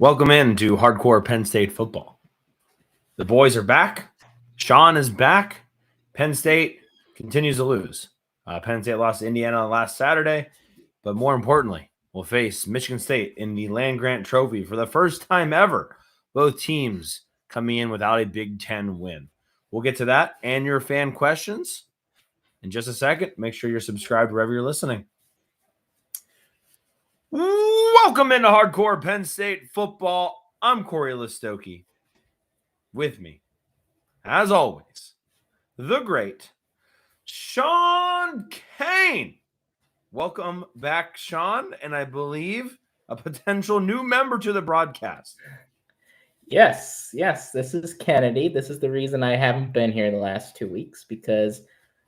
Welcome in to Hardcore Penn State Football. The boys are back. Shawn is back. Penn State continues to lose. Penn State lost to Indiana last Saturday, but more importantly, will face Michigan State in the land-grant trophy for the first time ever. Both teams coming in without a Big Ten win. We'll get to that and your fan questions in just a second. Make sure you're subscribed wherever you're listening. Welcome into Hardcore Penn State Football. I'm Corey Listoki. With me, as always, the great Shawn Kane. Welcome back, Shawn, and I believe a potential new member to the broadcast. Yes, this is Kennedy. This is the reason I haven't been here the last 2 weeks, because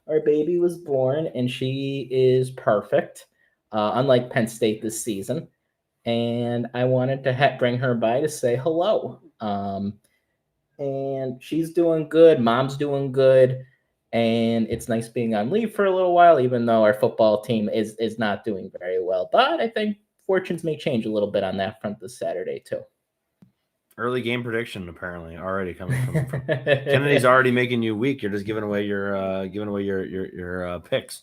our baby was born and she is perfect, unlike Penn State this season. And I wanted to bring her by to say hello. And she's doing good. Mom's doing good. And it's nice being on leave for a little while, even though our football team is not doing very well. But I think fortunes may change a little bit on that front this Saturday, too. Early game prediction, apparently, already coming from Kennedy's already making you weak. You're just giving away your picks.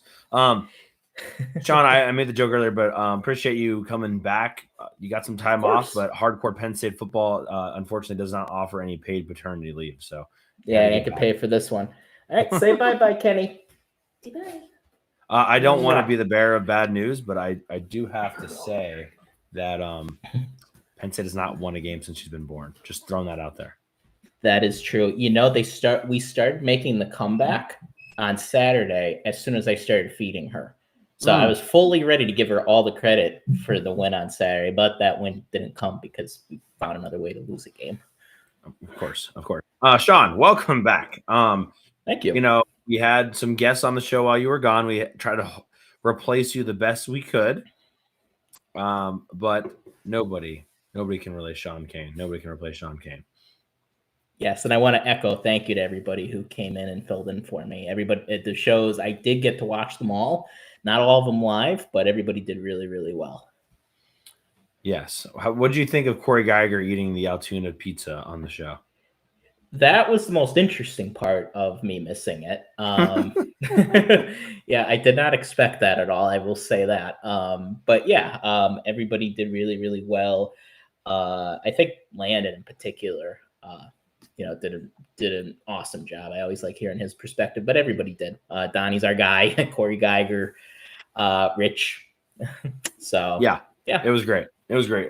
Shawn, I made the joke earlier, but appreciate you coming back. You got some time off, but Hardcore Penn State Football, unfortunately, does not offer any paid paternity leave. So yeah, I could pay for this one. All right, say bye-bye, Kenny. Bye. I don't want to be the bearer of bad news, but I do have to say that Penn State has not won a game since she's been born. Just throwing that out there. That is true. You know, we started making the comeback on Saturday as soon as I started feeding her. So I was fully ready to give her all the credit for the win on Saturday, but that win didn't come because we found another way to lose a game. Of course. Shawn, welcome back. Thank you. You know, we had some guests on the show while you were gone. We tried to replace you the best we could, but nobody can replace Shawn Kane. Nobody can replace Shawn Kane. Yes, and I want to echo thank you to everybody who came in and filled in for me. Everybody at the shows, I did get to watch them all. Not all of them live, but everybody did really, really well. Yes. What did you think of Corey Geiger eating the Altoona pizza on the show? That was the most interesting part of me missing it. Yeah, I did not expect that at all. I will say that. But yeah, everybody did really, really well. I think Landon in particular, did an awesome job. I always like hearing his perspective, but everybody did. Donnie's our guy, Corey Geiger, Rich. So yeah, it was great.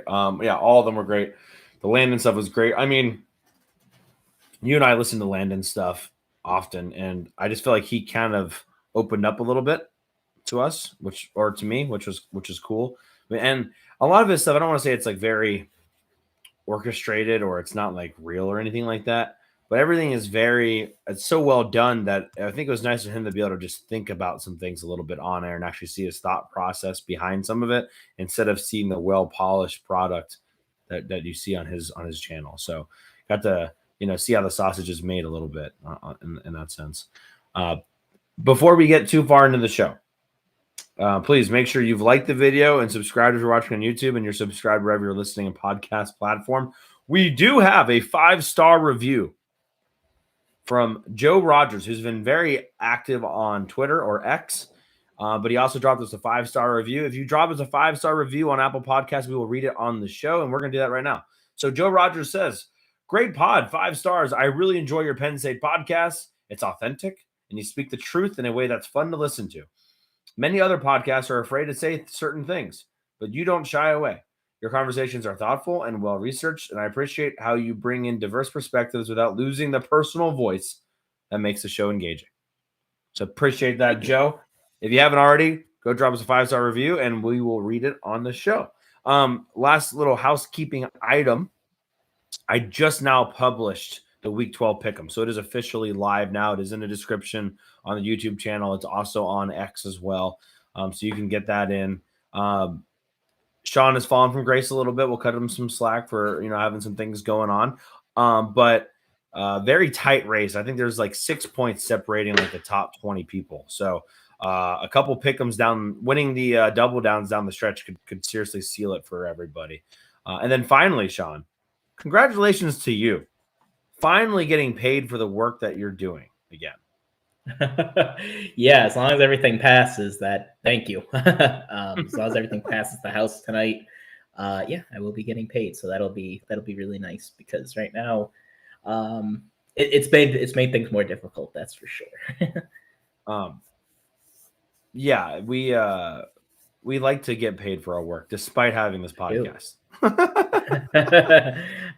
All of them were great. The Landon stuff was great. I mean, you and I listen to Landon stuff often, and I just feel like he kind of opened up a little bit to us, or to me, which is cool. And a lot of his stuff, I don't want to say it's like very orchestrated or it's not like real or anything like that, but everything is it's so well done that I think it was nice for him to be able to just think about some things a little bit on air and actually see his thought process behind some of it instead of seeing the well-polished product that you see on his channel. So got to see how the sausage is made a little bit in that sense. Before we get too far into the show, please make sure you've liked the video and subscribed if you're watching on YouTube, and you're subscribed wherever you're listening in podcast platform. We do have a 5-star review from Joe Rogers, who's been very active on Twitter or X, but he also dropped us a 5-star review. If you drop us a 5-star review on Apple Podcasts, we will read it on the show, and we're going to do that right now. So Joe Rogers says, "Great pod, 5 stars. I really enjoy your Penn State podcast. It's authentic, and you speak the truth in a way that's fun to listen to. Many other podcasts are afraid to say certain things, but you don't shy away. Your conversations are thoughtful and well-researched, and I appreciate how you bring in diverse perspectives without losing the personal voice that makes the show engaging." So appreciate that, Joe. If you haven't already, go drop us a 5-star review, and we will read it on the show. Last little housekeeping item. I just now published the Week 12 Pick'em, so it is officially live now. It is in the description on the YouTube channel. It's also on X as well, so you can get that in. Shawn has fallen from grace a little bit. We'll cut him some slack for having some things going on, but very tight race. I think there's like 6 points separating like the top 20 people. So a couple Pick'ems down, winning the double downs down the stretch could seriously seal it for everybody. And then finally, Shawn, congratulations to you. Finally getting paid for the work that you're doing again. Yeah, as long as everything passes that, thank you. As long as everything passes the house tonight, yeah, I will be getting paid. So that'll be really nice because right now, it's made things more difficult. That's for sure. Yeah, we like to get paid for our work despite having this podcast.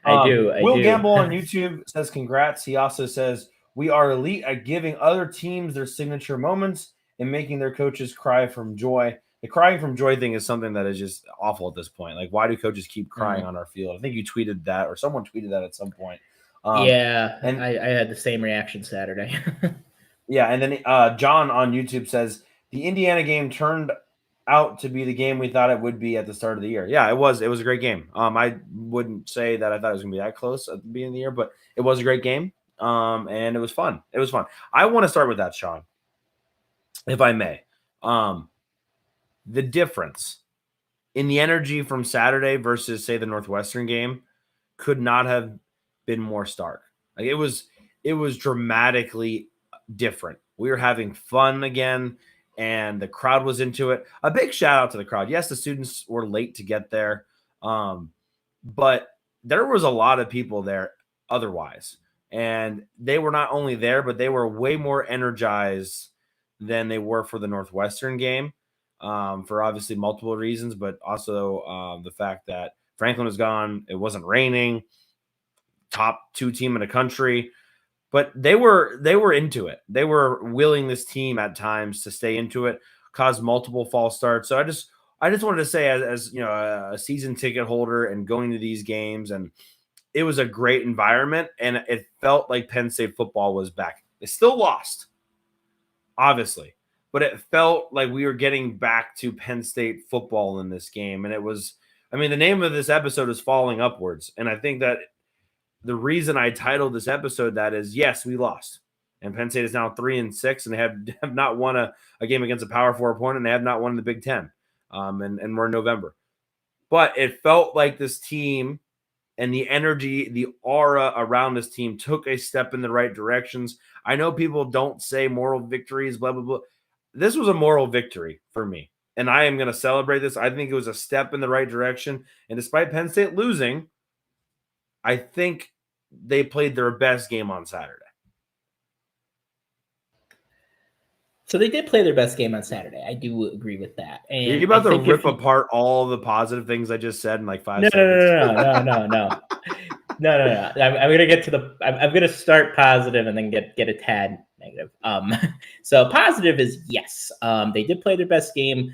I do. Will Gamble on YouTube says congrats. He also says we are elite at giving other teams their signature moments and making their coaches cry from joy. The crying from joy thing is something that is just awful at this point. Like, why do coaches keep crying on our field? I think you tweeted that, or someone tweeted that at some point. Yeah, and I had the same reaction Saturday. Yeah, and then John on YouTube says the Indiana game turned out to be the game we thought it would be at the start of the year. Yeah, it was. It was a great game. I wouldn't say that I thought it was going to be that close at the beginning of the year, but it was a great game. And it was fun. It was fun. I want to start with that, Shawn, if I may. The difference in the energy from Saturday versus, say, the Northwestern game could not have been more stark. Like, it was dramatically different. We were having fun again, and the crowd was into it. A big shout out to the crowd. Yes, the students were late to get there, but there was a lot of people there otherwise. And they were not only there, but they were way more energized than they were for the Northwestern game, for obviously multiple reasons, but also the fact that Franklin was gone. It wasn't raining. Top 2 team in the country. But they were into it. They were willing this team at times to stay into it, cause multiple false starts. So I just wanted to say, as you know, a season ticket holder and going to these games, and it was a great environment, and it felt like Penn State football was back. They still lost, obviously, but it felt like we were getting back to Penn State football in this game. And it was, I mean, the name of this episode is Falling Upwards, and I think that the reason I titled this episode that is, yes, we lost. And Penn State is now 3-6, and they have not won a game against a Power 4 opponent, and they have not won the Big Ten. And we're in November. But it felt like this team and the energy, the aura around this team took a step in the right directions. I know people don't say moral victories, blah, blah, blah. This was a moral victory for me, and I am going to celebrate this. I think it was a step in the right direction. And despite Penn State losing, I think they played their best game on Saturday. So they did play their best game on Saturday. I do agree with that. And are you about to rip apart all the positive things I just said in like 5 seconds? No. I'm gonna get to I'm gonna start positive and then get a tad negative. So positive is yes. They did play their best game.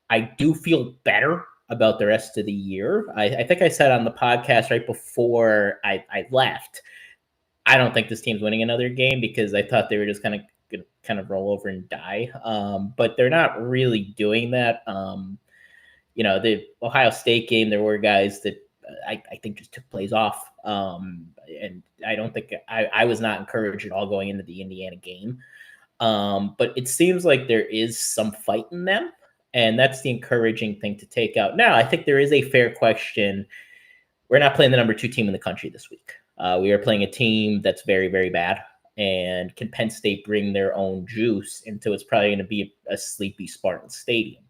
I do feel better about the rest of the year. I think I said on the podcast right before I left, I don't think this team's winning another game because I thought they were just kind of roll over and die. But they're not really doing that. You know, the Ohio State game, there were guys that I think just took plays off. And I don't think I was not encouraged at all going into the Indiana game. But it seems like there is some fight in them. And that's the encouraging thing to take out. Now, I think there is a fair question. We're not playing the number 2 team in the country this week. We are playing a team that's very, very bad. And can Penn State bring their own juice into it's probably going to be a sleepy Spartan Stadium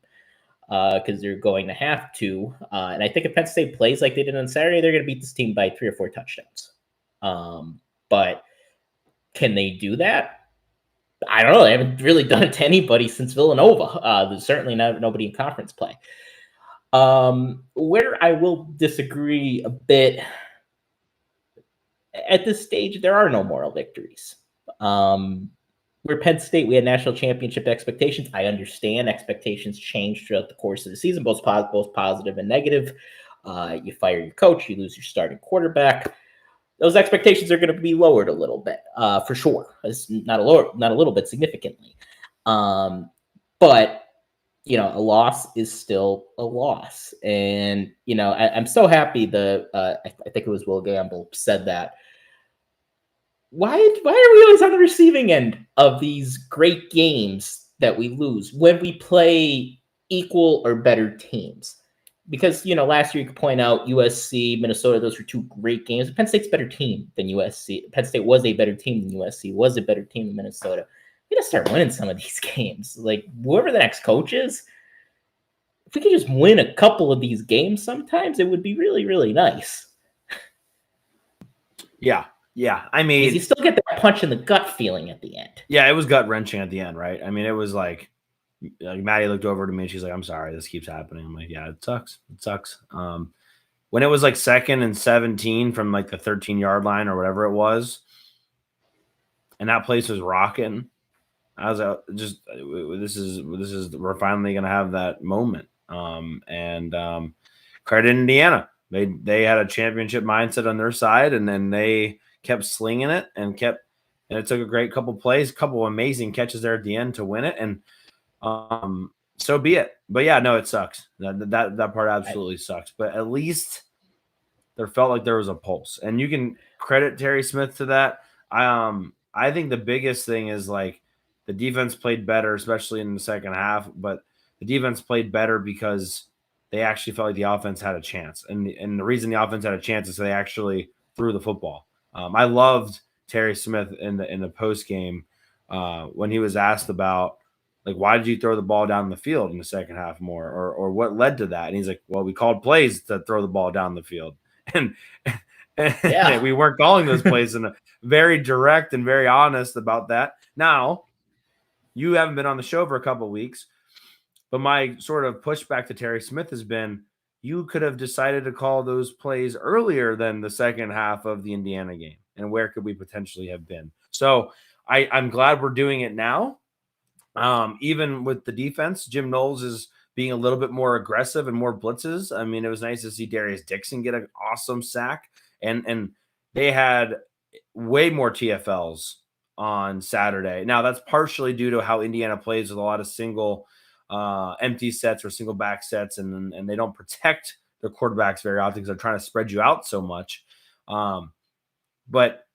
because they're going to have to. And I think if Penn State plays like they did on Saturday, they're going to beat this team by 3 or 4 touchdowns. But can they do that? I don't know. They haven't really done it to anybody since Villanova. There's certainly nobody in conference play. Where I will disagree a bit, at this stage, there are no moral victories. We're Penn State. We had national championship expectations. I understand expectations change throughout the course of the season, both positive and negative. You fire your coach, you lose your starting quarterback. Those expectations are going to be lowered a little bit, for sure. It's not a little bit, significantly. But you know, a loss is still a loss, and you know, I'm so happy. I think it was Will Gamble said that. Why are we always on the receiving end of these great games that we lose when we play equal or better teams? because, last year you could point out USC, Minnesota, those were two great games. Penn State's a better team than USC. Penn State was a better team than USC, was a better team than Minnesota. We got to start winning some of these games. Like, whoever the next coach is, if we could just win a couple of these games sometimes, it would be really, really nice. Yeah. I mean, you still get that punch in the gut feeling at the end. Yeah, it was gut wrenching at the end, right? I mean, it was like Maddie looked over to me and she's like, "I'm sorry, this keeps happening." I'm like, "Yeah, it sucks. It sucks." When it was like 2nd and 17 from like the 13-yard line or whatever it was, and that place was rocking, I was this is we're finally gonna have that moment. Credit Indiana. They had a championship mindset on their side, and then they kept slinging it and it took a great couple plays, couple amazing catches there at the end to win it. And so be it. But yeah, no, it sucks. That part absolutely sucks. But at least there felt like there was a pulse, and you can credit Terry Smith to that. I think the biggest thing is like the defense played better, especially in the second half, but the defense played better because they actually felt like the offense had a chance. And the reason the offense had a chance is they actually threw the football. I loved Terry Smith in the post game when he was asked about, like, why did you throw the ball down the field in the second half more, or what led to that? And he's like, well, we called plays to throw the ball down the field, and we weren't calling those plays, and very direct and very honest about that. Now, you haven't been on the show for a couple of weeks, but my sort of pushback to Terry Smith has been, you could have decided to call those plays earlier than the second half of the Indiana game. And where could we potentially have been? So I'm glad we're doing it now. Even with the defense, Jim Knowles is being a little bit more aggressive and more blitzes. I mean, it was nice to see Darius Dixon get an awesome sack. And they had way more TFLs on Saturday. Now, that's partially due to how Indiana plays with a lot of single empty sets or single back sets, and they don't protect their quarterbacks very often because they're trying to spread you out so much. But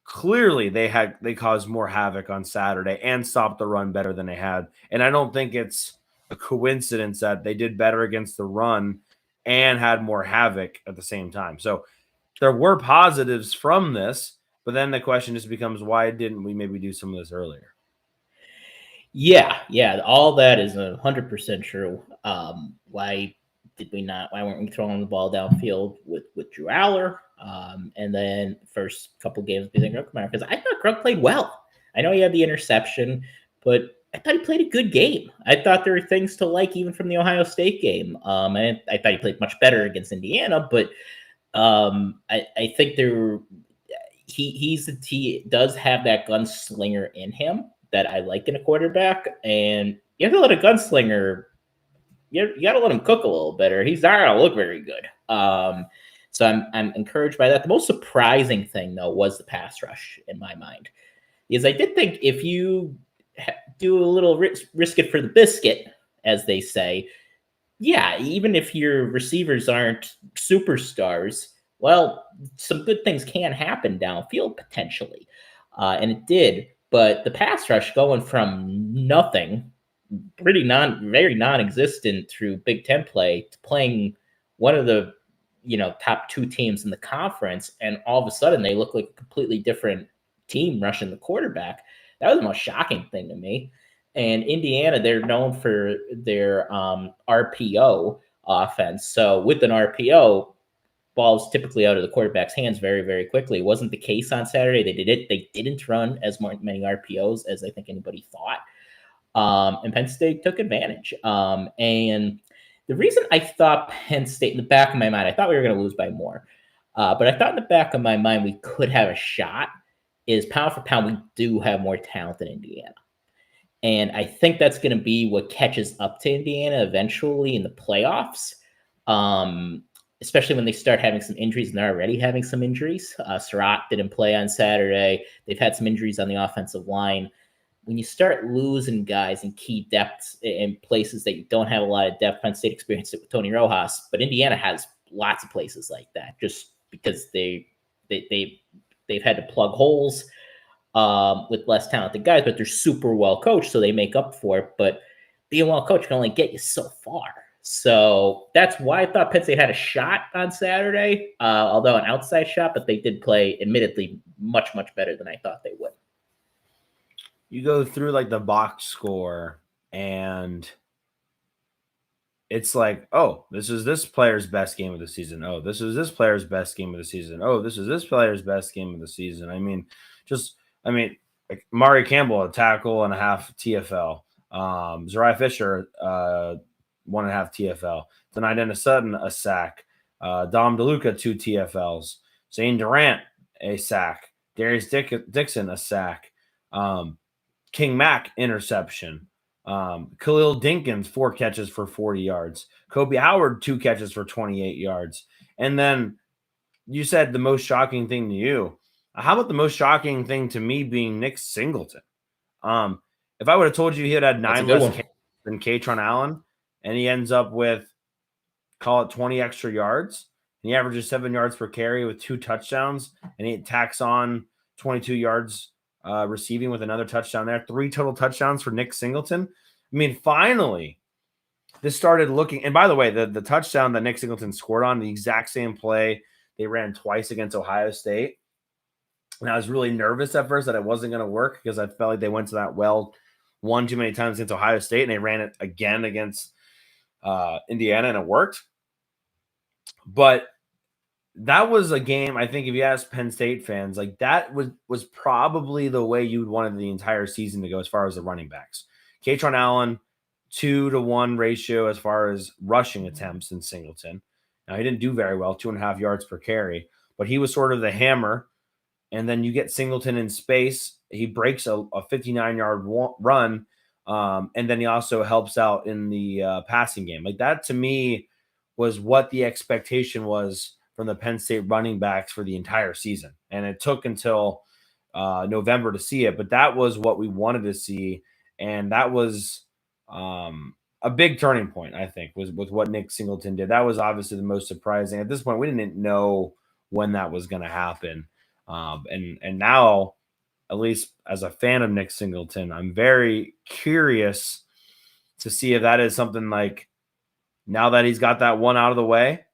clearly they caused more havoc on Saturday and stopped the run better than they had. And I don't think it's a coincidence that they did better against the run and had more havoc at the same time. So there were positives from this, but then the question just becomes, why didn't we maybe do some of this earlier? Yeah, all that is 100% true. Why weren't we throwing the ball downfield with Drew Aller? And then first couple games with Ethan Grunkemeyer, because I thought Grunk played well. I know he had the interception, but I thought he played a good game. I thought there were things to like even from the Ohio State game. And I thought he played much better against Indiana, but I think he does have that gunslinger in him that I like in a quarterback, and you have to let a gunslinger, you got to let him cook a little better. He's not going to look very good. So I'm encouraged by that. The most surprising thing, though, was the pass rush in my mind, because I did think if you do a little risk it for the biscuit, as they say, yeah, even if your receivers aren't superstars, well, some good things can happen downfield potentially, and it did. But the pass rush going from nothing, very non-existent through Big Ten play, to playing one of the top two teams in the conference, and all of a sudden they look like a completely different team rushing the quarterback. That was the most shocking thing to me. And Indiana, they're known for their RPO offense. So with an RPO, ball's typically out of the quarterback's hands very, very quickly. It wasn't the case on Saturday. They didn't run as many RPOs as I think anybody thought. And Penn State took advantage. And the reason I thought Penn State, in the back of my mind, I thought we were going to lose by more. But I thought in the back of my mind we could have a shot is pound for pound, we do have more talent than Indiana. And I think that's going to be what catches up to Indiana eventually in the playoffs. Especially when they start having some injuries, and they're already having some injuries. Surratt didn't play on Saturday. They've had some injuries on the offensive line. When you start losing guys in key depths in places that you don't have a lot of depth, Penn State experienced it with Tony Rojas, but Indiana has lots of places like that, just because they've had to plug holes with less talented guys, but they're super well coached, so they make up for it. But being well coached can only get you so far. So that's why I thought Penn State had a shot on Saturday, although an outside shot, but they did play, admittedly, much, much better than I thought they would. You go through like the box score and it's like, oh, this is this player's best game of the season. Oh, this is this player's best game of the season. Oh, this is this player's best game of the season. Like Mari Campbell, a tackle and a half TFL. Zariah Fisher, 1.5 TFL. Tonight Dennis-Sutton, a sack. Dom DeLuca, 2 TFLs. Zane Durant, a sack. Darius Dixon, a sack. King Mack, interception. Khalil Dinkins, 4 catches for 40 yards. Kobe Howard, 2 catches for 28 yards. And then you said the most shocking thing to you. How about the most shocking thing to me being Nick Singleton? If I would have told you he had 9 less catches than Katron Allen, and he ends up with, call it 20 extra yards, and he averages 7 yards per carry with 2 touchdowns, and he tacks on 22 yards receiving with another touchdown there. 3 total touchdowns for Nick Singleton. I mean, finally, this started looking. And by the way, the touchdown that Nick Singleton scored on, the exact same play they ran twice against Ohio State. And I was really nervous at first that it wasn't going to work because I felt like they went to that well one too many times against Ohio State, and they ran it again against Indiana, and it worked. But that was a game, I think, if you ask Penn State fans, like that was probably the way you'd wanted the entire season to go as far as the running backs. Katron Allen, 2-to-1 ratio as far as rushing attempts in Singleton. Now, he didn't do very well, 2.5 yards per carry, but he was sort of the hammer. And then you get Singleton in space. He breaks a 59-yard run, and then he also helps out in the passing game. Like that, to me, was what the expectation was from the Penn State running backs for the entire season. And it took until November to see it, but that was what we wanted to see. And that was a big turning point, I think, was with what Nick Singleton did. That was obviously the most surprising. At this point, we didn't know when that was going to happen. And now, at least as a fan of Nick Singleton, I'm very curious to see if that is something like, now that he's got that one out of the way,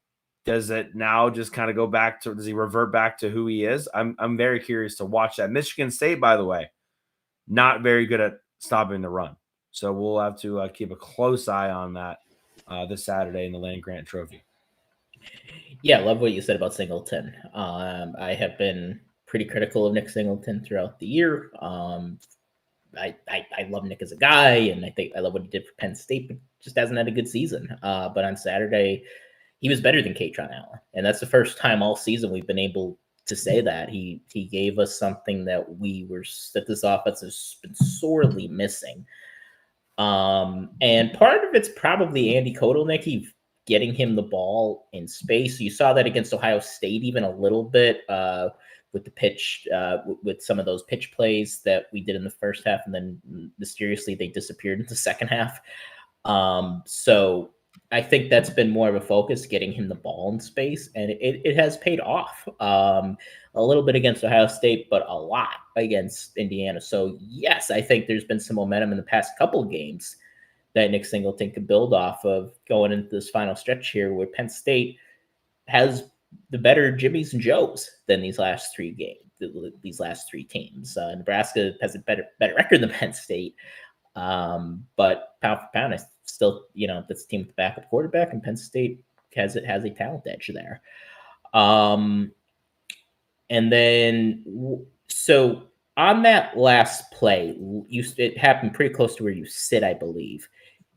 does it now just kind of go back to, does he revert back to who he is? I'm very curious to watch that. Michigan State, by the way, not very good at stopping the run. So we'll have to keep a close eye on that this Saturday in the Land Grant Trophy. Yeah, I love what you said about Singleton. I have been pretty critical of Nick Singleton throughout the year. I love Nick as a guy, and I think I love what he did for Penn State, but just hasn't had a good season. But on Saturday, he was better than Katron Allen, and that's the first time all season we've been able to say that. He gave us something that this offense has been sorely missing. And part of it's probably Andy Kotelnicki getting him the ball in space. You saw that against Ohio State even a little bit with the pitch, with some of those pitch plays that we did in the first half, and then mysteriously they disappeared in the second half. So I think that's been more of a focus, getting him the ball in space, and it has paid off. A little bit against Ohio State, but a lot against Indiana. So yes, I think there's been some momentum in the past couple of games that Nick Singleton could build off of going into this final stretch here, where Penn State has the better Jimmies and Joes than these last 3 games, these last 3 teams. Nebraska has a better record than Penn State, but pound for pound, I still, that's a team with the backup quarterback, and Penn State has a talent edge there. And then, so on that last play, it happened pretty close to where you sit, I believe.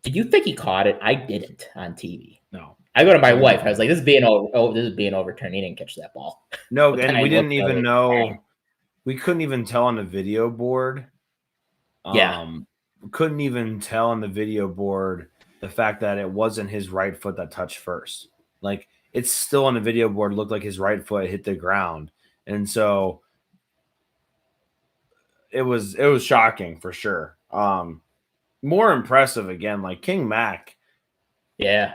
Did you think he caught it? I didn't on TV. No. I go to my wife. I was like, this is being overturned. He didn't catch that ball. No, and we didn't even know. We couldn't even tell on the video board. Couldn't even tell on the video board the fact that it wasn't his right foot that touched first. Like, it's still on the video board, looked like his right foot hit the ground. And so it was shocking for sure. More impressive again, like King Mack. Yeah.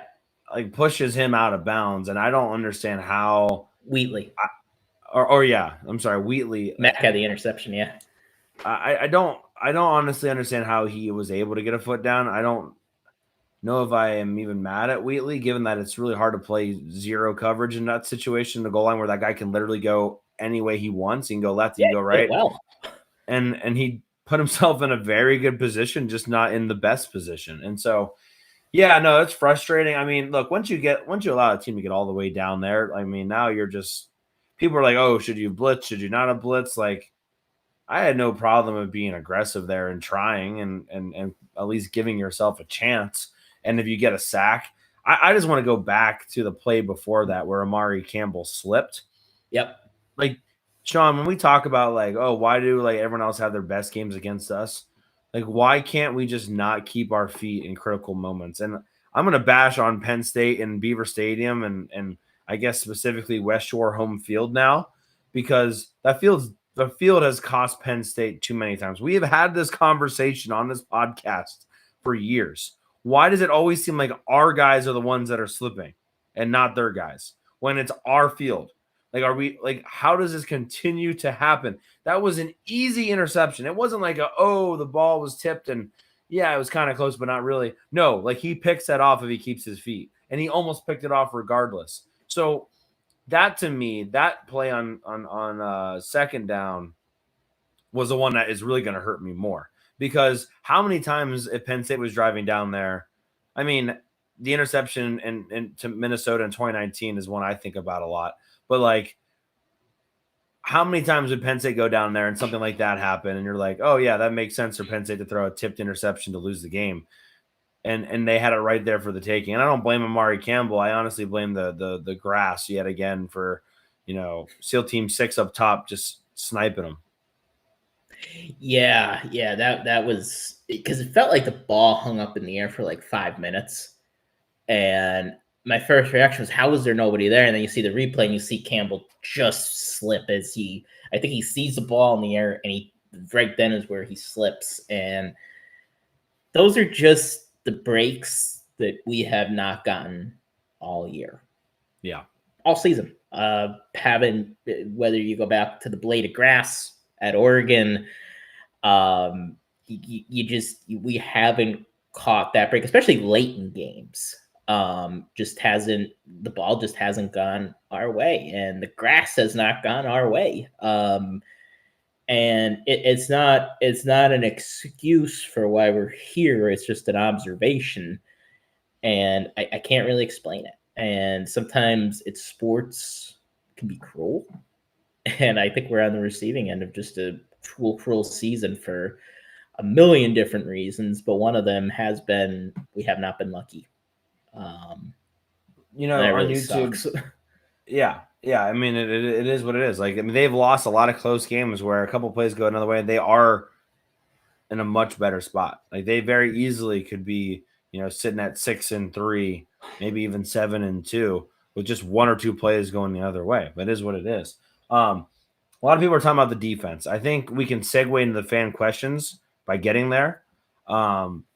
Like pushes him out of bounds. And I don't understand how Wheatley. Wheatley. Mack had the interception. Yeah. I don't honestly understand how he was able to get a foot down. know if I am even mad at Wheatley, given that it's really hard to play zero coverage in that situation, the goal line where that guy can literally go any way he wants. He can go left, he can go Did it right. well. And he put himself in a very good position, just not in the best position. And so, yeah, no, it's frustrating. I mean, look, once you allow a team to get all the way down there, I mean, now you're just people are like, oh, should you blitz? Should you not have blitz? Like, I had no problem with being aggressive there and trying and at least giving yourself a chance. And if you get a sack, I just want to go back to the play before that where Amari Campbell slipped. Yep. Like, Shawn, when we talk about like, oh, why do like everyone else have their best games against us? Like, why can't we just not keep our feet in critical moments? And I'm gonna bash on Penn State and Beaver Stadium and I guess specifically West Shore home field now because the field has cost Penn State too many times. We have had this conversation on this podcast for years. Why does it always seem like our guys are the ones that are slipping and not their guys when it's our field? Like, are we like, how does this continue to happen? That was an easy interception. It wasn't like the ball was tipped and yeah, it was kind of close, but not really. No, like he picks that off if he keeps his feet and he almost picked it off regardless. So that to me, that play on second down was the one that is really going to hurt me more because how many times if Penn State was driving down there, I mean, the interception in to Minnesota in 2019 is one I think about a lot. But like, how many times would Penn State go down there and something like that happen? And you're like, oh yeah, that makes sense for Penn State to throw a tipped interception to lose the game. And they had it right there for the taking. And I don't blame Amari Campbell. I honestly blame the grass yet again for, SEAL Team 6 up top just sniping them. Yeah, that was because it felt like the ball hung up in the air for like 5 minutes. And my first reaction was, how was there nobody there? And then you see the replay and you see Campbell just slip I think he sees the ball in the air and right then is where he slips. And those are just the breaks that we have not gotten all year. Yeah. All season. Having, whether you go back to the blade of grass at Oregon, we haven't caught that break, especially late in games. The ball just hasn't gone our way, and the grass has not gone our way. And it's not an excuse for why we're here. It's just an observation, and I can't really explain it. And sometimes sports can be cruel, and I think we're on the receiving end of just a cruel season for a million different reasons, but one of them has been we have not been lucky. On really YouTube, sucks. yeah. I mean, it is what it is. Like, I mean, they've lost a lot of close games where a couple plays go another way, and they are in a much better spot. Like, they very easily could be, sitting at 6-3, maybe even 7-2, with just one or two plays going the other way. But it is what it is. A lot of people are talking about the defense. I think we can segue into the fan questions by getting there.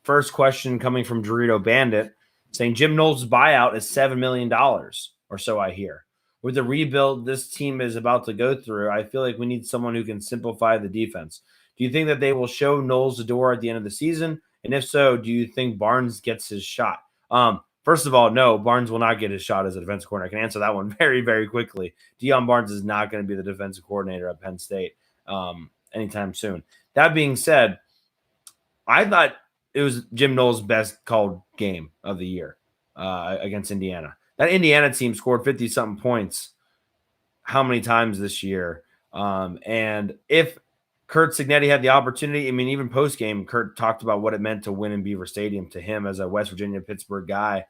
First question coming from Dorito Bandit saying Jim Knowles' buyout is $7 million or so, I hear. With the rebuild this team is about to go through, I feel like we need someone who can simplify the defense. Do you think that they will show Knowles the door at the end of the season? And if so, do you think Barnes gets his shot? First of all, no, Barnes will not get his shot as a defensive coordinator. I can answer that one very, very quickly. Deion Barnes is not going to be the defensive coordinator at Penn State anytime soon. That being said, I thought it was Jim Knowles' best called game of the year against Indiana. That Indiana team scored 50-something points how many times this year? And if Curt Cignetti had the opportunity, I mean, even post-game, Curt talked about what it meant to win in Beaver Stadium to him as a West Virginia, Pittsburgh guy.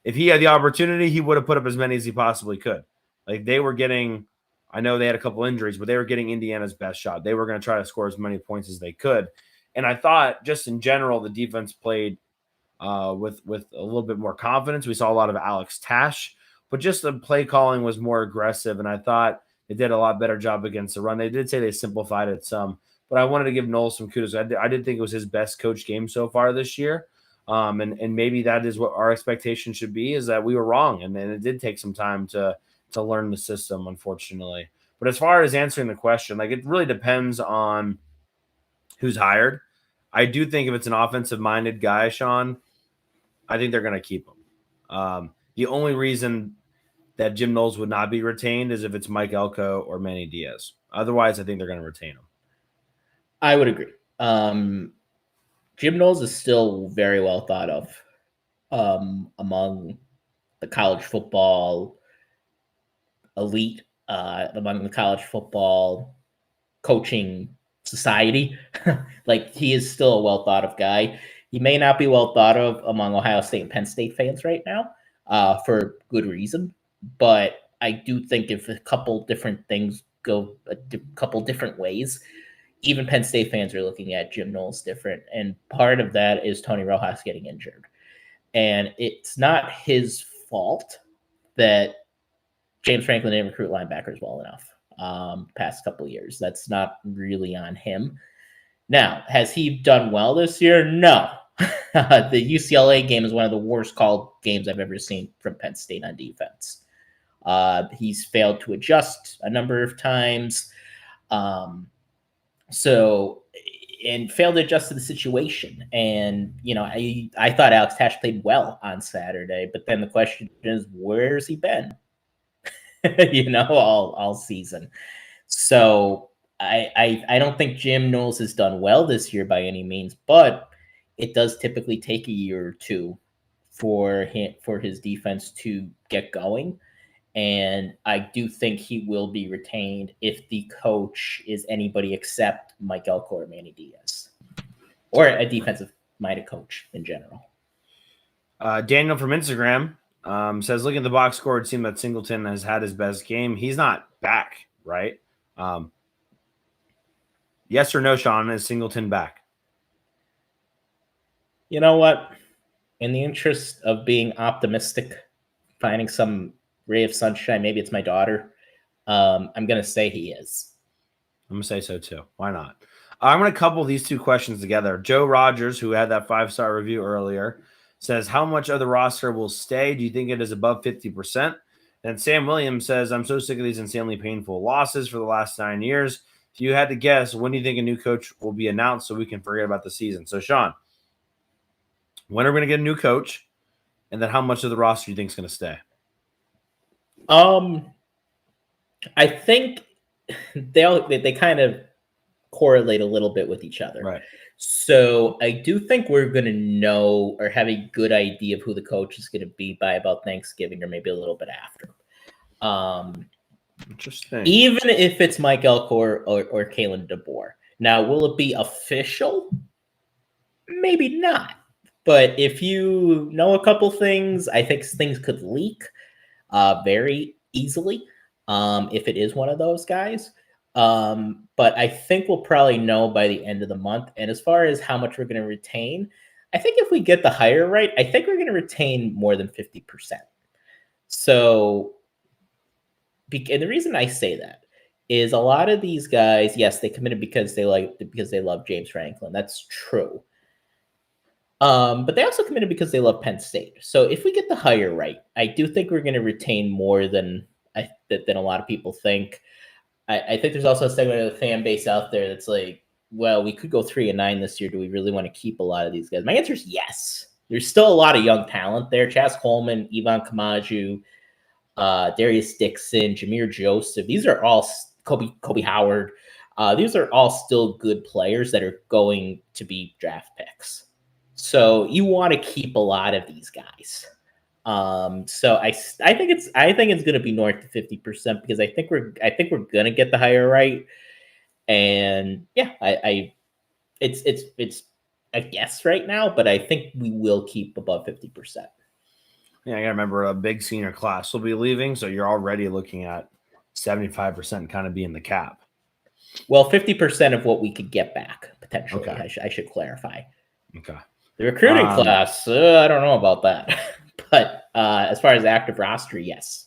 If he had the opportunity, he would have put up as many as he possibly could. Like, they were getting – I know they had a couple injuries, but they were getting Indiana's best shot. They were going to try to score as many points as they could. And I thought just in general, the defense played with a little bit more confidence. We saw a lot of Alex Tash, but just the play calling was more aggressive. And I thought they did a lot better job against the run. They did say they simplified it some, but I wanted to give Knowles some kudos. I did think it was his best coach game so far this year. And maybe that is what our expectation should be, is that we were wrong. And then it did take some time to learn the system, unfortunately. But as far as answering the question, like, it really depends on who's hired. I do think if it's an offensive-minded guy, Shawn, I think they're going to keep him. The only reason that Jim Knowles would not be retained is if it's Mike Elko or Manny Diaz. Otherwise, I think they're going to retain him. I would agree. Jim Knowles is still very well thought of among the college football elite, among the college football coaching society. Like, he is still a well thought of guy. He may not be well thought of among Ohio State and Penn State fans right now, for good reason. But I do think if a couple different things go a couple different ways, even Penn State fans are looking at Jim Knowles different. And part of that is Tony Rojas getting injured. And it's not his fault that James Franklin didn't recruit linebackers well enough past couple of years. That's not really on him. Now, has he done well this year? No. The UCLA game is one of the worst called games I've ever seen from Penn State on defense. He's failed to adjust a number of times. And failed to adjust to the situation. And, I thought Alex Tash played well on Saturday, but then the question is, where's he been? All season. So I don't think Jim Knowles has done well this year by any means, but it does typically take a year or two for his defense to get going. And I do think he will be retained if the coach is anybody except Mike Elko or Manny Diaz, or a defensive-minded coach in general. Daniel from Instagram says, looking at the box score, it seemed that Singleton has had his best game. He's not back, right? Yes or no, Shawn, is Singleton back? You know what? In the interest of being optimistic, finding some ray of sunshine, maybe it's my daughter, I'm going to say he is. I'm going to say so too. Why not? I'm going to couple these two questions together. Joe Rogers, who had that 5-star review earlier, says, how much of the roster will stay? Do you think it is above 50%? And Sam Williams says, I'm so sick of these insanely painful losses for the last 9 years. If you had to guess, when do you think a new coach will be announced so we can forget about the season? So, Shawn, when are we going to get a new coach? And then how much of the roster do you think is going to stay? I think they kind of correlate a little bit with each other. Right. So I do think we're going to know or have a good idea of who the coach is going to be by about Thanksgiving or maybe a little bit after. Interesting. Even if it's Mike Elko or Kalen DeBoer. Now, will it be official? Maybe not. But if you know a couple things, I think things could leak very easily if it is one of those guys. But I think we'll probably know by the end of the month. And as far as how much we're going to retain, I think if we get the hire right, I think we're going to retain more than 50%. So, and the reason I say that is a lot of these guys, yes, they committed because they love James Franklin. That's true. But they also committed because they love Penn State. So if we get the hire right, I do think we're going to retain more than a lot of people think. I think there's also a segment of the fan base out there that's like, well, we could go 3-9 this year. Do we really want to keep a lot of these guys? My answer is yes. There's still a lot of young talent there. Chaz Coleman, Ivan Kamaju, Darius Dixon, Jameer Joseph. These are all Kobe Howard. These are all still good players that are going to be draft picks. So you want to keep a lot of these guys. So I think it's going to be north of 50% because I think we're going to get the hire right. And yeah, it's a guess right now, but I think we will keep above 50%. Yeah, I got to remember a big senior class will be leaving, so you're already looking at 75% kind of being the cap. Well, 50% of what we could get back potentially. Okay. I should clarify. Okay. The recruiting class, I don't know about that, but as far as active roster, yes.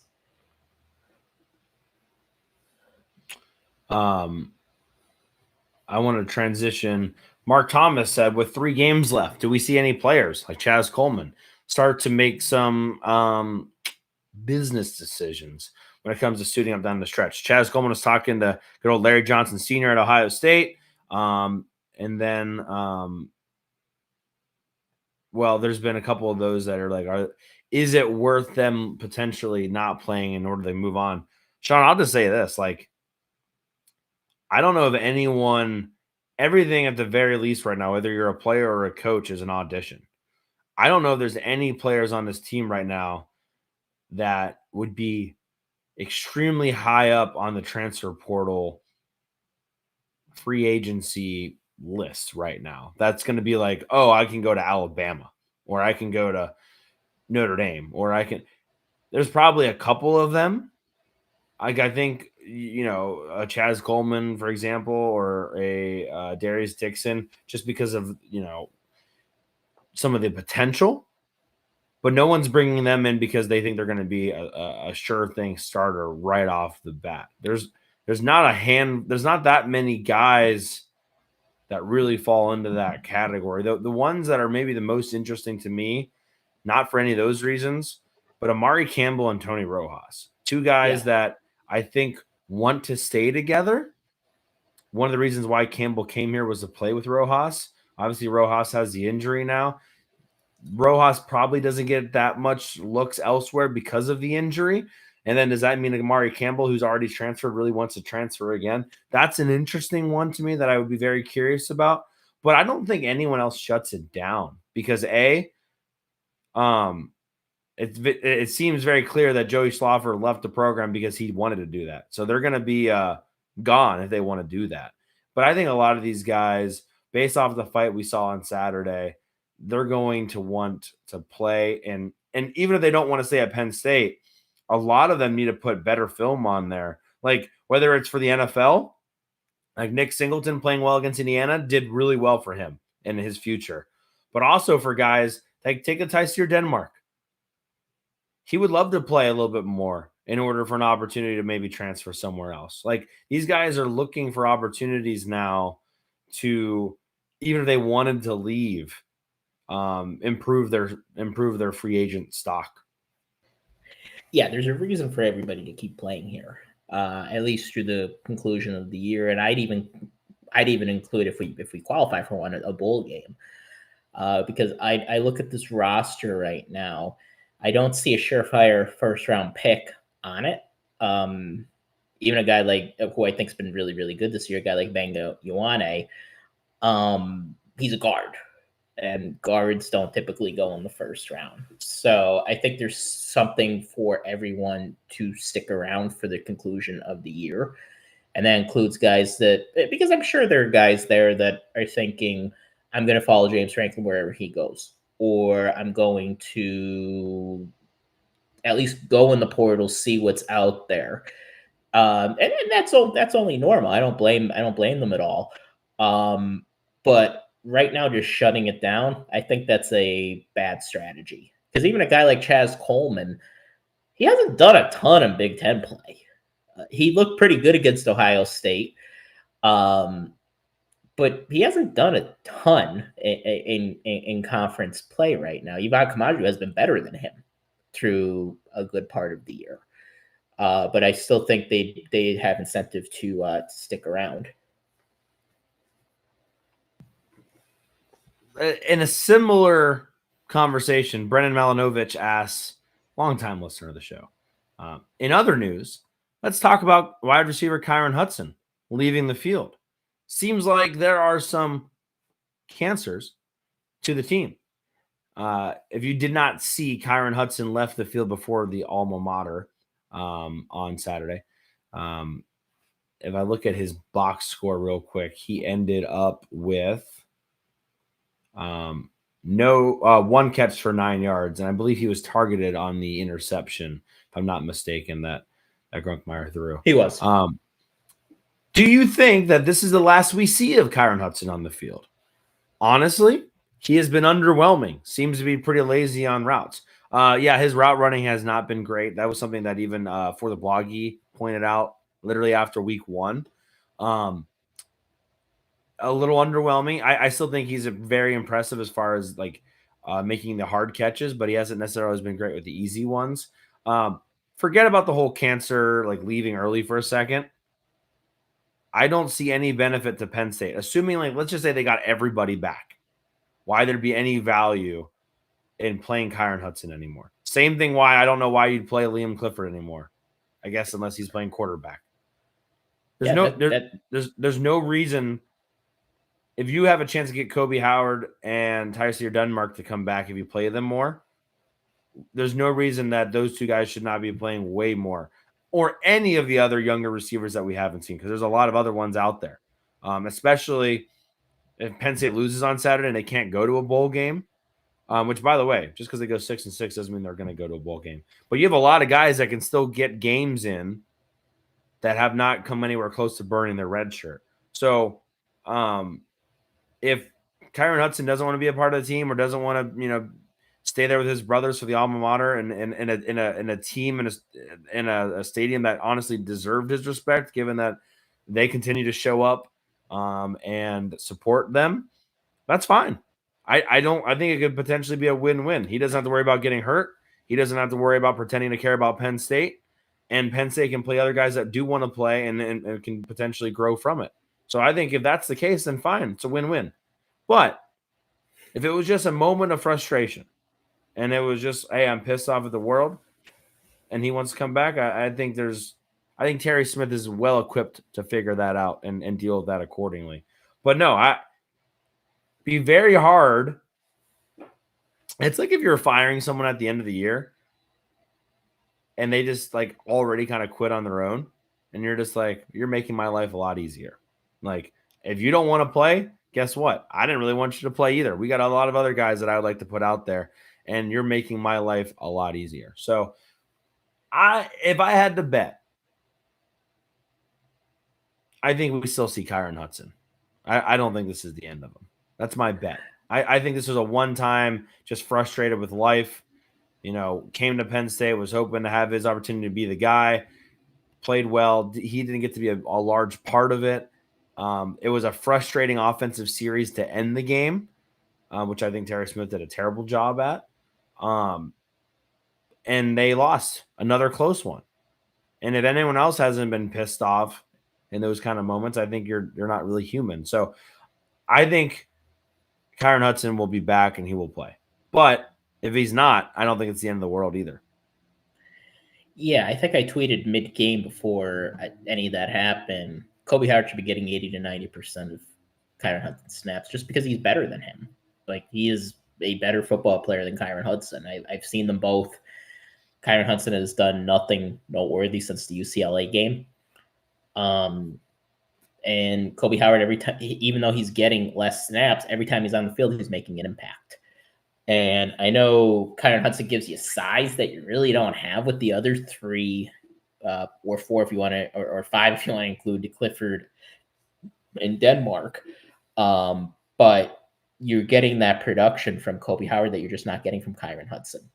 I want to transition. Mark Thomas said, with 3 games left, do we see any players like Chaz Coleman start to make some business decisions when it comes to suiting up down the stretch? Chaz Coleman was talking to good old Larry Johnson Sr. at Ohio State. And then well, there's been a couple of those that are like, is it worth them potentially not playing in order to move on? Shawn, I'll just say this, like, I don't know of anyone, everything at the very least right now, whether you're a player or a coach, is an audition. I don't know if there's any players on this team right now that would be extremely high up on the transfer portal free agency list right now. That's going to be like, oh, I can go to Alabama, or I can go to Notre Dame, or I can. There's probably a couple of them. Like, I think, a Chaz Coleman, for example, or a Darius Dixon, just because of, some of the potential. But no one's bringing them in because they think they're going to be a sure thing starter right off the bat. There's not that many guys that really fall into that category. The ones that are maybe the most interesting to me, not for any of those reasons, but Amari Campbell and Tony Rojas, two guys that I think want to stay together. One of the reasons why Campbell came here was to play with Rojas. Obviously, Rojas has the injury now. Rojas probably doesn't get that much looks elsewhere because of the injury. And then does that mean Amari Campbell, who's already transferred, really wants to transfer again? That's an interesting one to me that I would be very curious about. But I don't think anyone else shuts it down because it seems very clear that Joey Slaughter left the program because he wanted to do that. So they're going to be gone if they want to do that. But I think a lot of these guys, based off the fight we saw on Saturday, they're going to want to play. And even if they don't want to stay at Penn State, a lot of them need to put better film on there. Like, whether it's for the NFL, like Nick Singleton playing well against Indiana did really well for him in his future. But also for guys like, take a Tysier Denmark. He would love to play a little bit more in order for an opportunity to maybe transfer somewhere else. Like, these guys are looking for opportunities now to, even if they wanted to leave, improve their free agent stock. Yeah, there's a reason for everybody to keep playing here, at least through the conclusion of the year. And I'd even include, if we qualify for one, a bowl game, because I look at this roster right now. I don't see a surefire first round pick on it. Even a guy like, who I think's been really, really good this year, a guy like Bango Ioane, he's a guard. And guards don't typically go in the first round. So I think there's something for everyone to stick around for the conclusion of the year. And that includes guys that, because I'm sure there are guys there that are thinking, I'm going to follow James Franklin wherever he goes, or I'm going to at least go in the portal, see what's out there. And that's only normal. I don't blame them at all. But right now, just shutting it down, I think that's a bad strategy. Because even a guy like Chaz Coleman, he hasn't done a ton in Big Ten play. He looked pretty good against Ohio State, but he hasn't done a ton in conference play right now. Ivan Kamaju has been better than him through a good part of the year. But I still think they have incentive to stick around. In a similar conversation, Brennan Malinovich asks, longtime listener of the show, in other news, let's talk about wide receiver Kyron Hudson leaving the field. Seems like there are some cancers to the team. If you did not see, Kyron Hudson left the field before the alma mater on Saturday. If I look at his box score real quick, he ended up with one catch for 9 yards, and I believe he was targeted on the interception, if I'm not mistaken, that Grunkemeyer threw. He was. Do you think that this is the last we see of Kyron Hudson on the field? Honestly, he has been underwhelming. Seems to be pretty lazy on routes. His route running has not been great. That was something that even For the Bloggy pointed out literally after week 1. A little underwhelming. I still think he's very impressive as far as like making the hard catches, but he hasn't necessarily been great with the easy ones. Forget about the whole cancer, like leaving early for a second. I don't see any benefit to Penn State, assuming, like, let's just say they got everybody back. Why there'd be any value in playing Kyron Hudson anymore. Same thing why I don't know why you'd play Liam Clifford anymore. I guess unless he's playing quarterback. There's no reason if you have a chance to get Kobe Howard and Tyseer Dunmark to come back if you play them more. There's no reason that those two guys should not be playing way more, or any of the other younger receivers that we haven't seen, because there's a lot of other ones out there, especially if Penn State loses on Saturday and they can't go to a bowl game. Which, by the way, just because they go 6-6 doesn't mean they're going to go to a bowl game. But you have a lot of guys that can still get games in that have not come anywhere close to burning their red shirt. So, if Kyron Hudson doesn't want to be a part of the team or doesn't want to, stay there with his brothers for the alma mater and in a team in a stadium that honestly deserved his respect, given that they continue to show up and support them, that's fine. I think it could potentially be a win-win. He doesn't have to worry about getting hurt. He doesn't have to worry about pretending to care about Penn State, and Penn State can play other guys that do want to play and can potentially grow from it. So I think if that's the case, then fine. It's a win-win. But if it was just a moment of frustration and it was just, hey, I'm pissed off at the world and he wants to come back, I think Terry Smith is well equipped to figure that out and deal with that accordingly. But no, be very hard. It's like if you're firing someone at the end of the year and they just like already kind of quit on their own, and you're just like, you're making my life a lot easier. Like, if you don't want to play, guess what? I didn't really want you to play either. We got a lot of other guys that I would like to put out there, and you're making my life a lot easier. So if I had to bet, I think we still see Kyron Hudson. I don't think this is the end of him. That's my bet. I think this was a one-time, just frustrated with life. Came to Penn State, was hoping to have his opportunity to be the guy. Played well. He didn't get to be a large part of it. It was a frustrating offensive series to end the game, which I think Terry Smith did a terrible job at. And they lost another close one. And if anyone else hasn't been pissed off in those kind of moments, I think you're not really human. So I think Kyron Hudson will be back and he will play. But if he's not, I don't think it's the end of the world either. Yeah, I think I tweeted mid-game before any of that happened. Kobe Howard should be getting 80 to 90% of Kyron Hudson's snaps just because he's better than him. Like, he is a better football player than Kyron Hudson. I've seen them both. Kyron Hudson has done nothing noteworthy since the UCLA game. And Kobe Howard, every time, even though he's getting less snaps, every time he's on the field, he's making an impact. And I know Kyron Hudson gives you size that you really don't have with the other three or four if you want to, or five if you want to include Clifford and Denmark. But you're getting that production from Kobe Howard that you're just not getting from Kyron Hudson.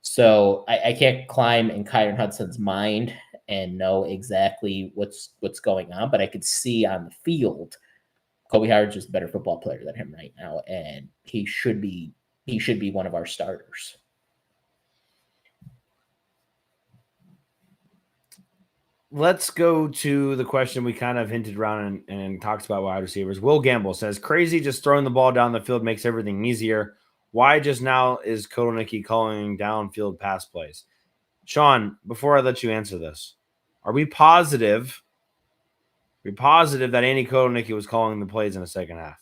So I can't climb in Kyron Hudson's mind and know exactly what's going on, but I could see on the field, Kobe Howard's just a better football player than him right now, and he should be one of our starters. Let's go to the question we kind of hinted around and talks about wide receivers. Will Gamble says, crazy, just throwing the ball down the field makes everything easier. Why just now is Kotelnicki calling downfield pass plays? Shawn, before I let you answer this, are we positive that Andy Kotelnicki was calling the plays in the second half?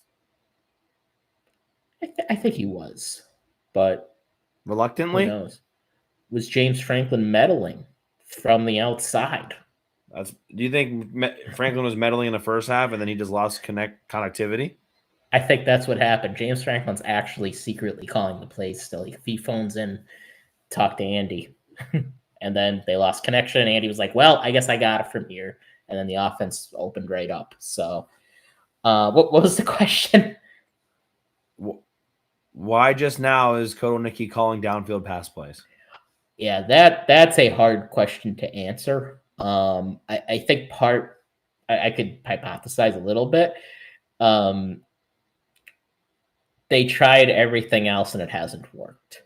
I think he was, but reluctantly? Who knows? Was James Franklin meddling from the outside? Do you think Franklin was meddling in the first half and then he just lost connectivity? I think that's what happened. James Franklin's actually secretly calling the plays still. He phones in, talk to Andy, and then they lost connection. Andy was like, well, I guess I got it from here. And then the offense opened right up. So what was the question? Why just now is Kotelnicki calling downfield pass plays? Yeah, that's a hard question to answer. I think I could hypothesize a little bit. They tried everything else and it hasn't worked.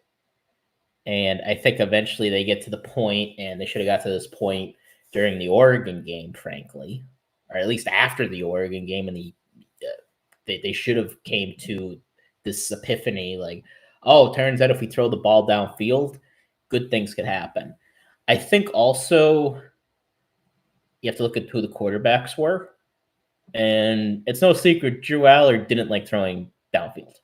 And I think eventually they get to the point, and they should have got to this point during the Oregon game, frankly, or at least after the Oregon game, and they should have came to this epiphany like, oh, turns out if we throw the ball downfield, good things could happen. I think also you have to look at who the quarterbacks were. And it's no secret, Drew Aller didn't like throwing downfield.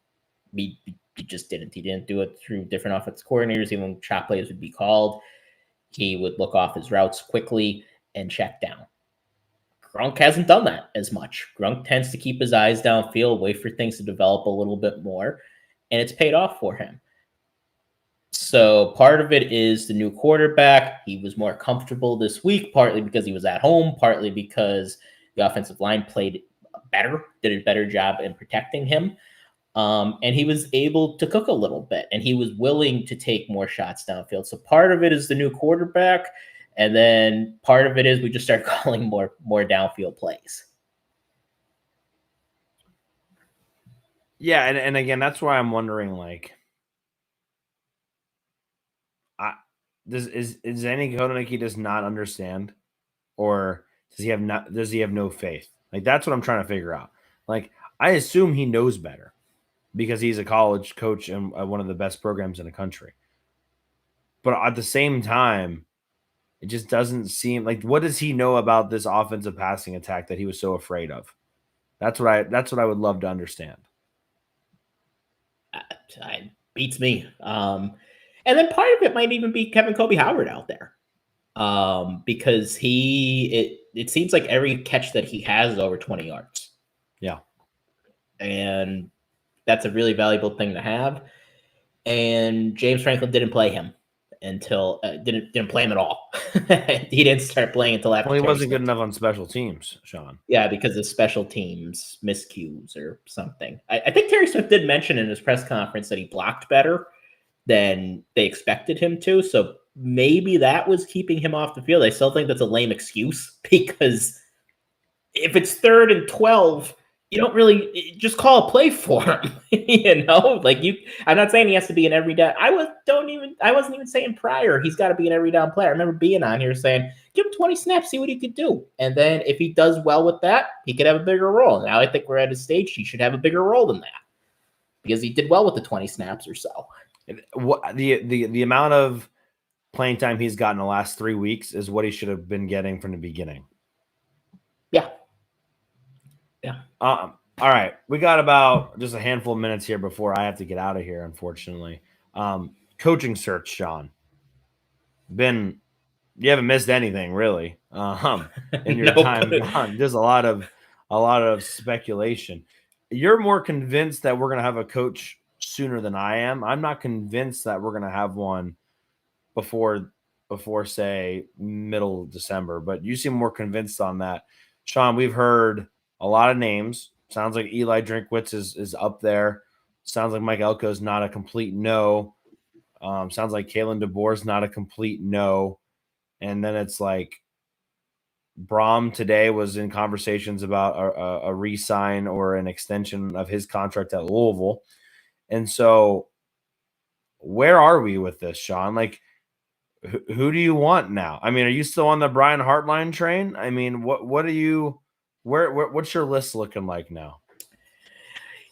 He just didn't. He didn't do it through different offensive coordinators. Even when shot plays would be called, he would look off his routes quickly and check down. Grunk hasn't done that as much. Grunk tends to keep his eyes downfield, wait for things to develop a little bit more, and it's paid off for him. So part of it is the new quarterback. He was more comfortable this week, partly because he was at home, partly because the offensive line played better, did a better job in protecting him. And he was able to cook a little bit, and he was willing to take more shots downfield. So part of it is the new quarterback, and then part of it is we just start calling more downfield plays. Yeah, and again, that's why I'm wondering, like, is Zanny Kotelnicki does not understand, or does he have no faith? Like, that's what I'm trying to figure out. Like, I assume he knows better because he's a college coach and one of the best programs in the country. But at the same time, it just doesn't seem like, what does he know about this offensive passing attack that he was so afraid of? That's what I would love to understand. It beats me. And then part of it might even be Kevin Kobe Howard out there. Because it seems like every catch that he has is over 20 yards. Yeah. And that's a really valuable thing to have. And James Franklin didn't play him until didn't play him at all. He didn't start playing until after. Well, he wasn't good enough on special teams, Shawn. Yeah, because of special teams miscues or something. I think Terry Smith did mention in his press conference that he blocked better than they expected him to. So maybe that was keeping him off the field. I still think that's a lame excuse, because if it's 3rd and 12, you don't really just call a play for him. Like I'm not saying he has to be an every down. I wasn't even saying prior he's got to be an every down player. I remember being on here saying, give him 20 snaps, see what he could do. And then if he does well with that, he could have a bigger role. Now I think we're at a stage he should have a bigger role than that, because he did well with the 20 snaps or so. What the amount of playing time he's gotten the last 3 weeks is what he should have been getting from the beginning. Yeah. All right, we got about just a handful of minutes here before I have to get out of here, unfortunately. Coaching search, Shawn. You haven't missed anything really in your time gone. There's a lot of speculation. You're more convinced that we're going to have a coach sooner than I am. I'm not convinced that we're going to have one before say middle of December, but you seem more convinced on that. Shawn, we've heard a lot of names. Sounds like Eli Drinkwitz is up there. Sounds like Mike Elko is not a complete no. Sounds like Kalen DeBoer is not a complete no. And then it's like Braum today was in conversations about a re-sign or an extension of his contract at Louisville. And so where are we with this, Shawn? Like, who do you want now? I mean, are you still on the Brian Hartline train? I mean, what are you – what's your list looking like now?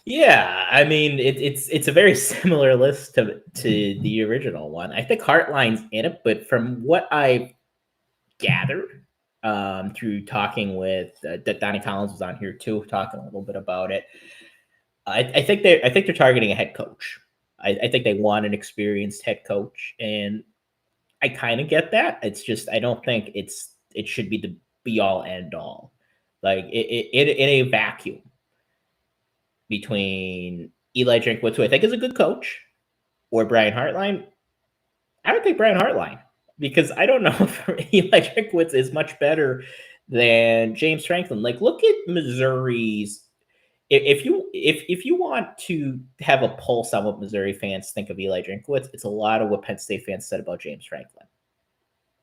Yeah, I mean, it's a very similar list to the original one. I think Hartline's in it, but from what I've gathered through talking with Donnie Collins was on here too, talking a little bit about it. I think they're targeting a head coach. I think they want an experienced head coach, and I kind of get that. It's just I don't think it should be the be all end all. Like in a vacuum between Eli Drinkwitz, who I think is a good coach, or Brian Hartline, I would take Brian Hartline, because I don't know if Eli Drinkwitz is much better than James Franklin. Like, look at Missouri's. If you want to have a pulse on what Missouri fans think of Eli Drinkwitz, it's a lot of what Penn State fans said about James Franklin.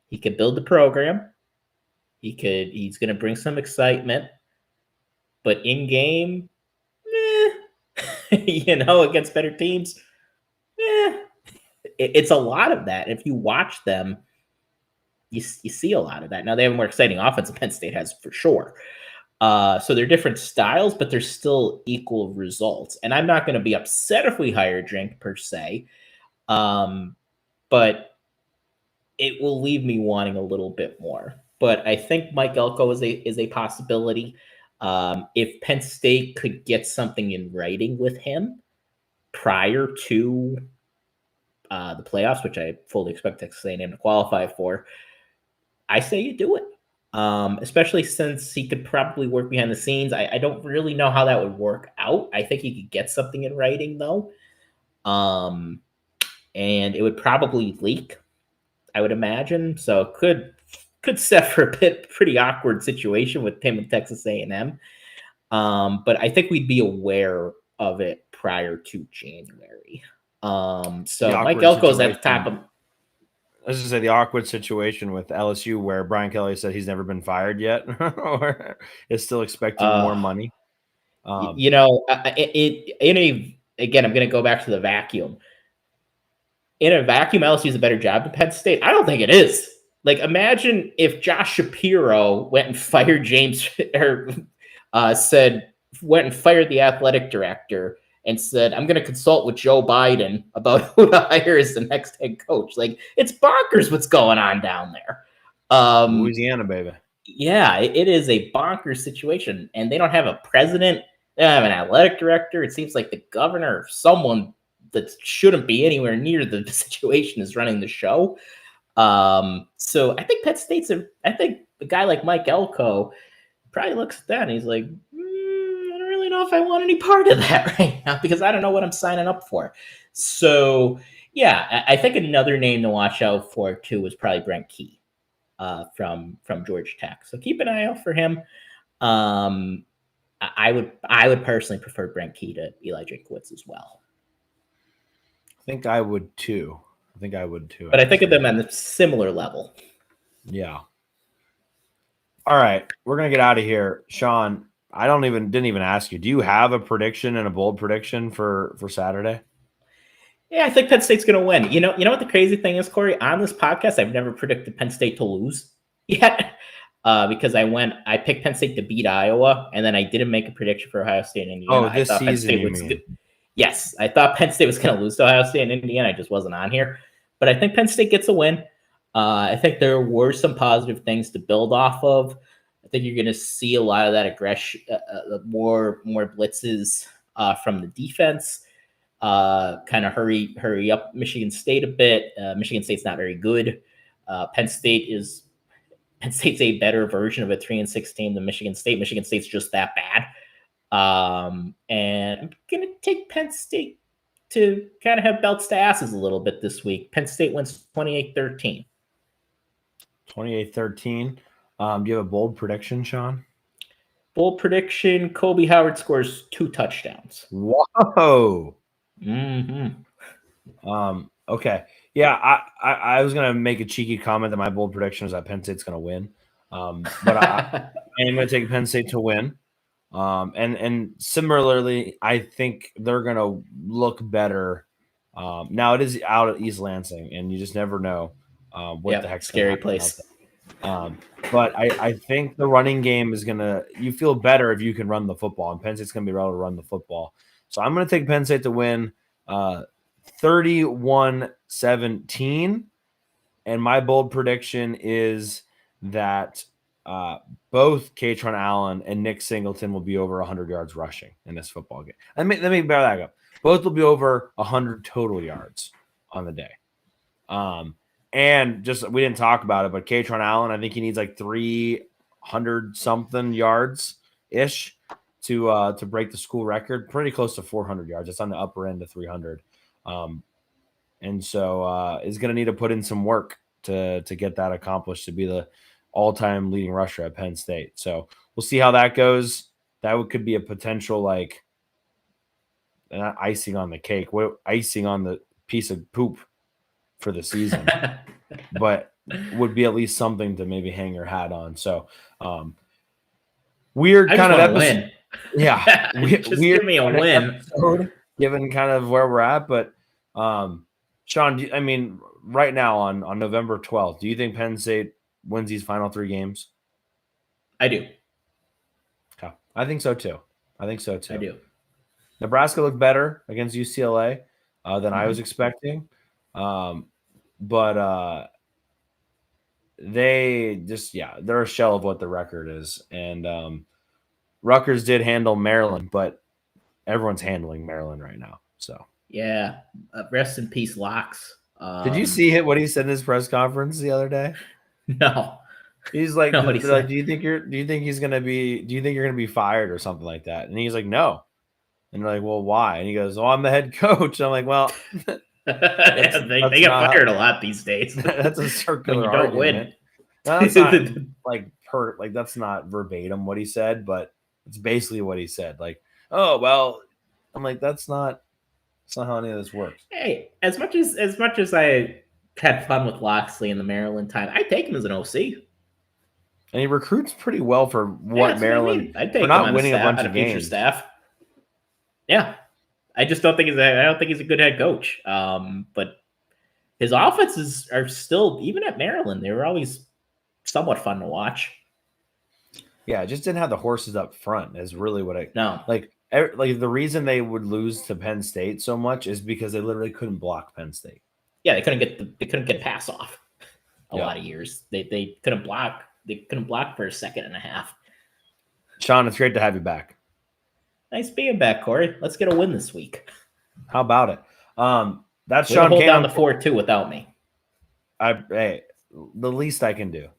He could build the program. He's going to bring some excitement, but in game, against better teams, it's a lot of that. If you watch them, you see a lot of that. Now they have a more exciting offense than Penn State has for sure, So they're different styles, but they're still equal results. And I'm not going to be upset if we hire Drink per se, but it will leave me wanting a little bit more. But I think Mike Elko is a possibility. If Penn State could get something in writing with him prior to the playoffs, which I fully expect Texas A&M to qualify for, I say you do it. Especially since he could probably work behind the scenes. I don't really know how that would work out. I think he could get something in writing though. And it would probably leak, I would imagine. So could set for a pretty awkward situation with him and Texas A&M. But I think we'd be aware of it prior to January. So Mike Elko's at the top of. I was just say the awkward situation with LSU where Brian Kelly said he's never been fired yet, or is still expecting more money. Again, I'm going to go back to the vacuum. In a vacuum, LSU is a better job than Penn State. I don't think it is. Like, imagine if Josh Shapiro went and fired James, or went and fired the athletic director and said, I'm going to consult with Joe Biden about who to hire as the next head coach. Like, it's bonkers what's going on down there. Louisiana, baby. Yeah, it is a bonkers situation. And they don't have a president. They don't have an athletic director. It seems like the governor or someone that shouldn't be anywhere near the situation is running the show. So I think Penn State's I think a guy like Mike Elko probably looks at that and he's like, I don't really know if I want any part of that right now because I don't know what I'm signing up for. So yeah, I think another name to watch out for too was probably Brent Key from Georgia Tech. So keep an eye out for him. I would personally prefer Brent Key to Eli Drinkwitz as well. I think I would too. But I think of them at a similar level. Yeah. All right, we're gonna get out of here, Shawn. I didn't even ask you. Do you have a prediction and a bold prediction for Saturday? Yeah, I think Penn State's gonna win. You know what the crazy thing is, Corey? On this podcast, I've never predicted Penn State to lose yet. Because I picked Penn State to beat Iowa, and then I didn't make a prediction for Ohio State and Indiana. Oh, this season, you mean? Yes, I thought Penn State was going to lose to Ohio State and Indiana. I just wasn't on here. But I think Penn State gets a win. I think there were some positive things to build off of. I think you're going to see a lot of that aggression, more blitzes from the defense, kind of hurry up Michigan State a bit. Michigan State's not very good. Penn State's a better version of a 3-6 team than Michigan State. Michigan State's just that bad. And I'm going to take Penn State to kind of have belts to asses a little bit this week. Penn State wins 28-13. 28-13. Do you have a bold prediction, Shawn? Bold prediction, Kobe Howard scores 2 touchdowns. Whoa. Mm-hmm. Okay. Yeah, I was going to make a cheeky comment that my bold prediction is that Penn State's going to win. But I am going to take Penn State to win. And similarly, I think they're going to look better. Now it is out at East Lansing, and you just never know what the heck's scary place. But I think the running game is going to – you feel better if you can run the football, and Penn State's going to be able to run the football. So I'm going to take Penn State to win 31-17, and my bold prediction is that both Katron Allen and Nick Singleton will be over 100 yards rushing in this football game. Let me bear that up. Both will be over 100 total yards on the day. And just we didn't talk about it, but Katron Allen, I think he needs like 300 something yards ish to break the school record. Pretty close to 400 yards. It's on the upper end of 300. And so is going to need to put in some work to get that accomplished, to be the all-time leading rusher at Penn State. So we'll see how that goes. That could be a potential, like, not icing on the cake, icing on the piece of poop for the season, but would be at least something to maybe hang your hat on. So weird kind of episode. Win. Yeah. Just give me a win. Given kind of where we're at, but Shawn, I mean, right now on November 12th, do you think Penn State wins these final 3 games? I do. I think so too. I do. Nebraska looked better against UCLA than I was expecting. But they just, they're a shell of what the record is. And Rutgers did handle Maryland, but everyone's handling Maryland right now. So yeah, rest in peace, Locks. Did you see what he said in his press conference the other day? No. He's like, like, do you think you're gonna be fired or something like that? And he's like, no. And they're like, well, why? And he goes, well, I'm the head coach. I'm like, well, they get fired a lot these days. That's a circular when you don't argument. win. No, that's not that's not verbatim what he said, but it's basically what he said. Like, oh well, I'm like, that's not how any of this works. Hey, as much as I had fun with Loxley in the Maryland time, I take him as an OC. And he recruits pretty well for what Maryland. I'd take for not winning a bunch of games. Staff. Yeah, I just don't think he's a good head coach. But his offenses are still, even at Maryland, they were always somewhat fun to watch. Yeah, it just didn't have the horses up front. Is really what I like the reason they would lose to Penn State so much is because they literally couldn't block Penn State. Yeah, they couldn't get pass off a lot of years. They couldn't block. They couldn't block for a second and a half. Shawn, it's great to have you back. Nice being back, Corey. Let's get a win this week. How about it? That's Shawn. Hold down the 4-2 without me. The least I can do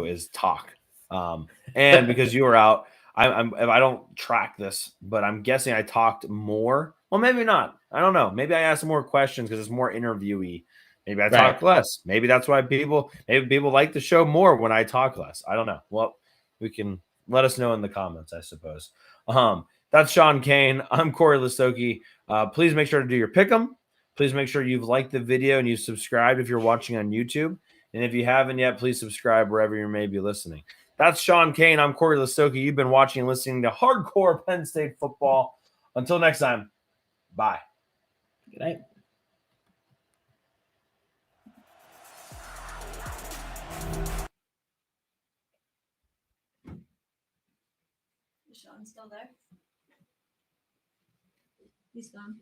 is talk. And because you were out, I don't track this, but I'm guessing I talked more. Well, maybe not. I don't know. Maybe I asked more questions because it's more interviewee. Maybe I talk less. Maybe that's why people like the show more when I talk less. I don't know. Well, we can let us know in the comments, I suppose. That's Shawn Kane. I'm Corey Listoki. Please make sure to do your pick'em. Please make sure you've liked the video and you've subscribed if you're watching on YouTube. And if you haven't yet, please subscribe wherever you may be listening. That's Shawn Kane. I'm Corey Listoki. You've been watching and listening to Hardcore Penn State Football. Until next time, bye. Good night. Is Shawn still there? He's gone.